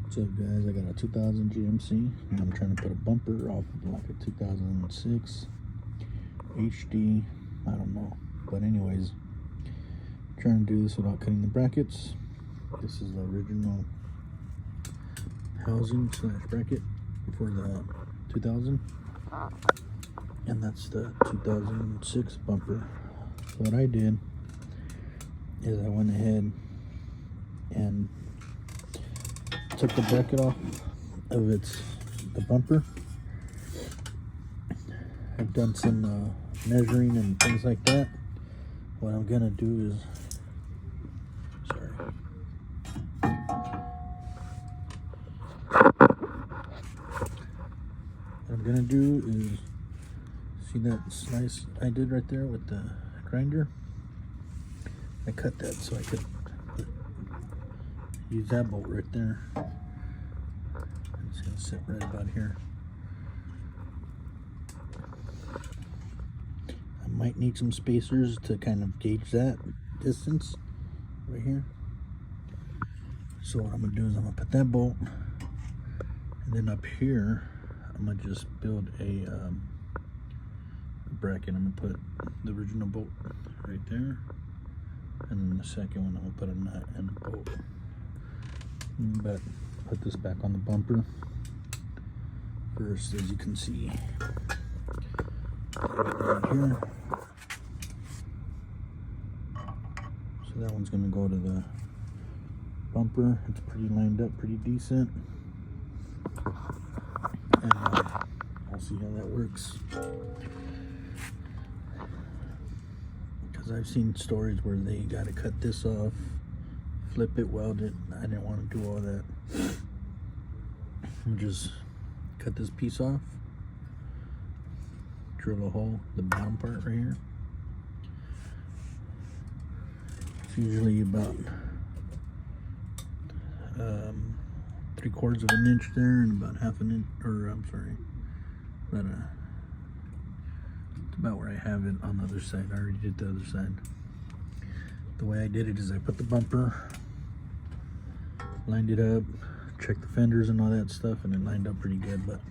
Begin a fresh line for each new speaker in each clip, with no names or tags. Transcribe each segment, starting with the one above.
What's up, guys? I got a 2000 GMC and I'm trying to put a bumper off of like a 2006 HD, I don't know, but anyways, trying to do this without cutting the brackets. This is the original housing slash bracket for the 2000, and that's the 2006 bumper. So what I did is I went ahead and took the bracket off of the bumper. I've done some measuring and things like that. What I'm gonna do is, see that slice I did right there with the grinder? I cut that so I could use that bolt right there. It's gonna sit right about here. I might need some spacers to kind of gauge that distance right here. So what I'm gonna do is I'm gonna put that bolt, and then up here I'm gonna just build a bracket. I'm gonna put the original bolt right there, and then the second one I'm gonna put a nut and a bolt. But put this back on the bumper first, as you can see right here. So that one's gonna go to the bumper. It's pretty lined up, pretty decent, and I'll see how that works. Because I've seen stories where they got to cut this off, flip it, weld it. I didn't want to do all that. Just cut this piece off, drill a hole, the bottom part right here. It's usually about 3/4 of an inch there, and about half an inch, or I'm sorry, about where I have it on the other side. I already did the other side. The way I did it is I put the bumper, lined it up, checked the fenders and all that stuff, and it lined up pretty good. But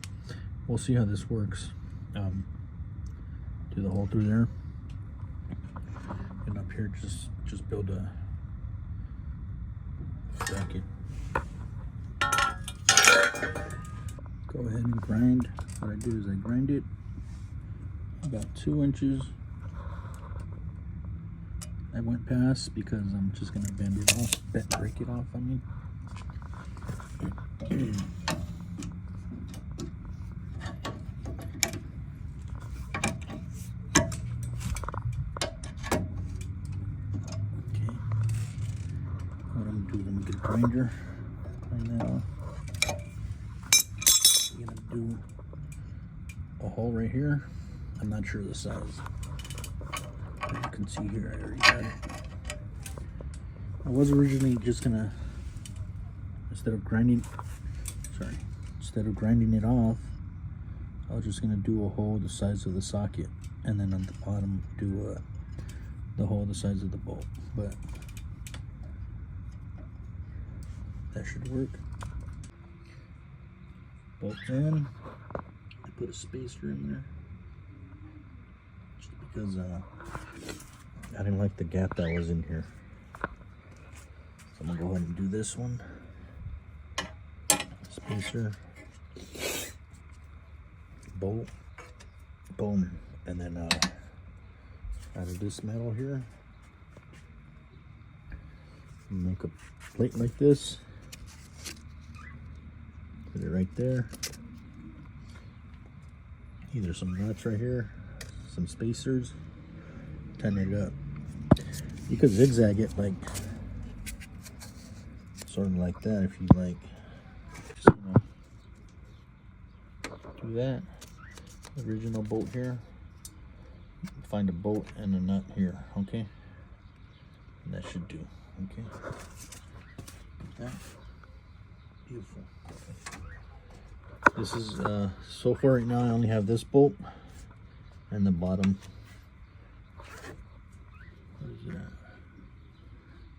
we'll see how this works. Do the hole through there, and up here just build a bracket. Go ahead and grind. What I do is I grind it about 2 inches. I went past because I'm just gonna break it off, I mean. Okay. What I'm gonna do is I'm gonna get a grinder, grind that off. I'm gonna do a hole right here. I'm not sure the size. As you can see here, I already got it. I was originally just gonna, instead of grinding it off, I was just gonna do a hole the size of the socket, and then on the bottom do the hole the size of the bolt. But that should work. Bolts in. I put a spacer in there just because I didn't like the gap that was in here. So I'm gonna go ahead and do this one. Spacer, bolt, boom, and then out of this metal here, make a plate like this. Put it right there. Either some nuts right here, some spacers, tighten it up. You could zigzag it like sort of like that if you like. Just, do that. Original bolt here. Find a bolt and a nut here. Okay, and that should do. Okay, that beautiful. This is so far right now I only have this bolt and the bottom. What is that?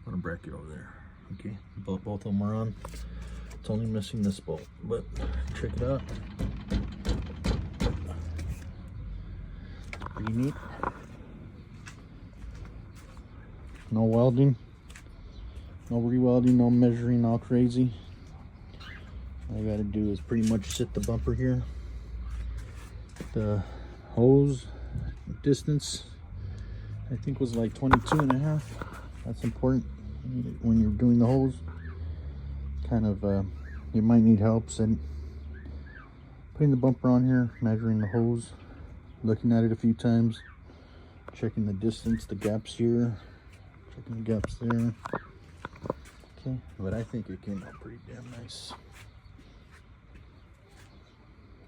Bottom bracket over there. Okay, both of them are on. It's only missing this bolt, but check it out. Pretty neat. No welding, no re-welding, no measuring all crazy. All I gotta do is pretty much sit the bumper here. The hose distance, I think, was like 22.5. That's important when you're doing the hose. Kind of, you might need help setting, putting the bumper on here, measuring the hose, looking at it a few times, checking the distance, the gaps here, checking the gaps there. Okay, but I think it came out pretty damn nice.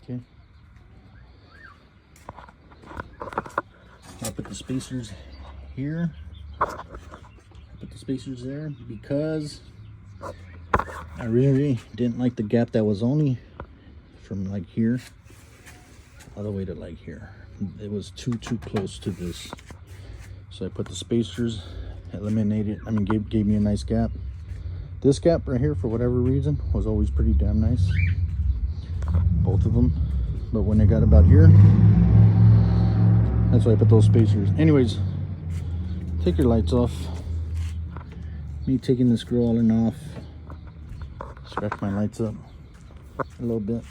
Okay. I'll put the spacers here. Put the spacers there because I really didn't like the gap that was only from like here all the way to like here. It was too close to this. So I put the spacers, eliminated, I mean gave me a nice gap. This gap right here, for whatever reason, was always pretty damn nice. Both of them. But when I got about here, that's why I put those spacers. Anyways, take your lights off. Me taking the screw Allen off. Scratch my lights up a little bit.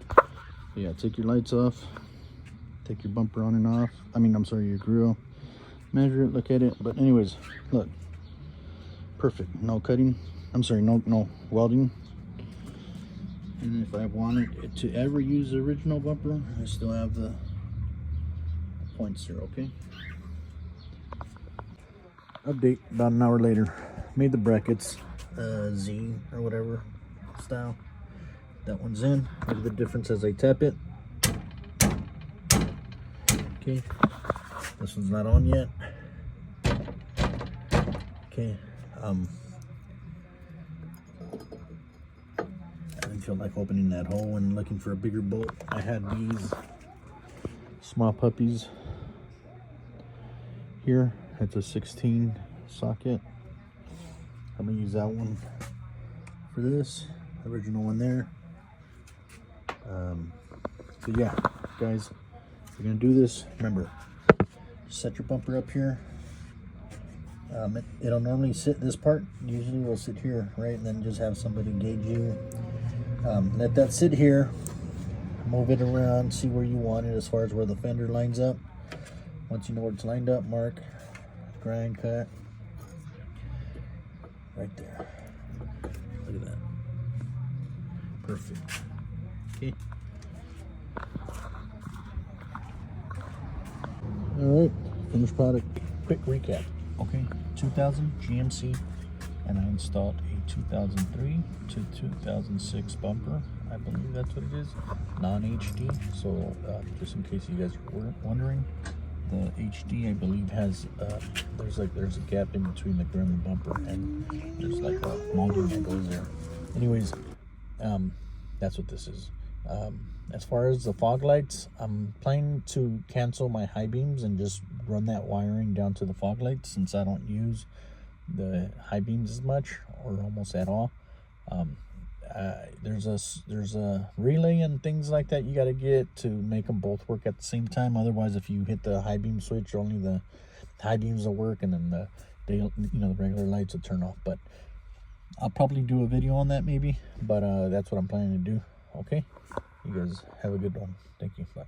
But yeah, take your lights off. Take your bumper on and off. I mean, I'm sorry, your grill. Measure it, look at it. But anyways, look. Perfect. No cutting. I'm sorry, no welding. And if I wanted to ever use the original bumper, I still have the points there, okay? Update about an hour later. Made the brackets, Z or whatever style. That one's in. Look at the difference as I tap it. Okay, this one's not on yet. Okay, I didn't feel like opening that hole and looking for a bigger bolt. I had these small puppies here. It's a 16 socket. I'm gonna use that one for this original one there. So yeah, guys, if you're gonna do this, remember, set your bumper up here. It'll normally sit, this part usually will sit here, right? And then just have somebody gauge you. Let that sit here, move it around, see where you want it as far as where the fender lines up. Once you know where it's lined up, mark, grind, cut, right there. Look at that. Perfect. Okay. All right, finished product. Quick recap. Okay, 2000 GMC, and I installed a 2003 to 2006 bumper. I believe that's what it is, non-HD. So just in case you guys were wondering, the HD I believe has there's a gap in between the grim and bumper, and there's like a molding that goes there. Anyways, that's what this is. As far as the fog lights, I'm planning to cancel my high beams and just run that wiring down to the fog lights, since I don't use the high beams as much or almost at all. There's a relay and things like that you got to get to make them both work at the same time. Otherwise, if you hit the high beam switch, only the high beams will work, and then the regular lights will turn off. But I'll probably do a video on that maybe. But that's what I'm planning to do. Okay, you guys have a good one. Thank you. Bye.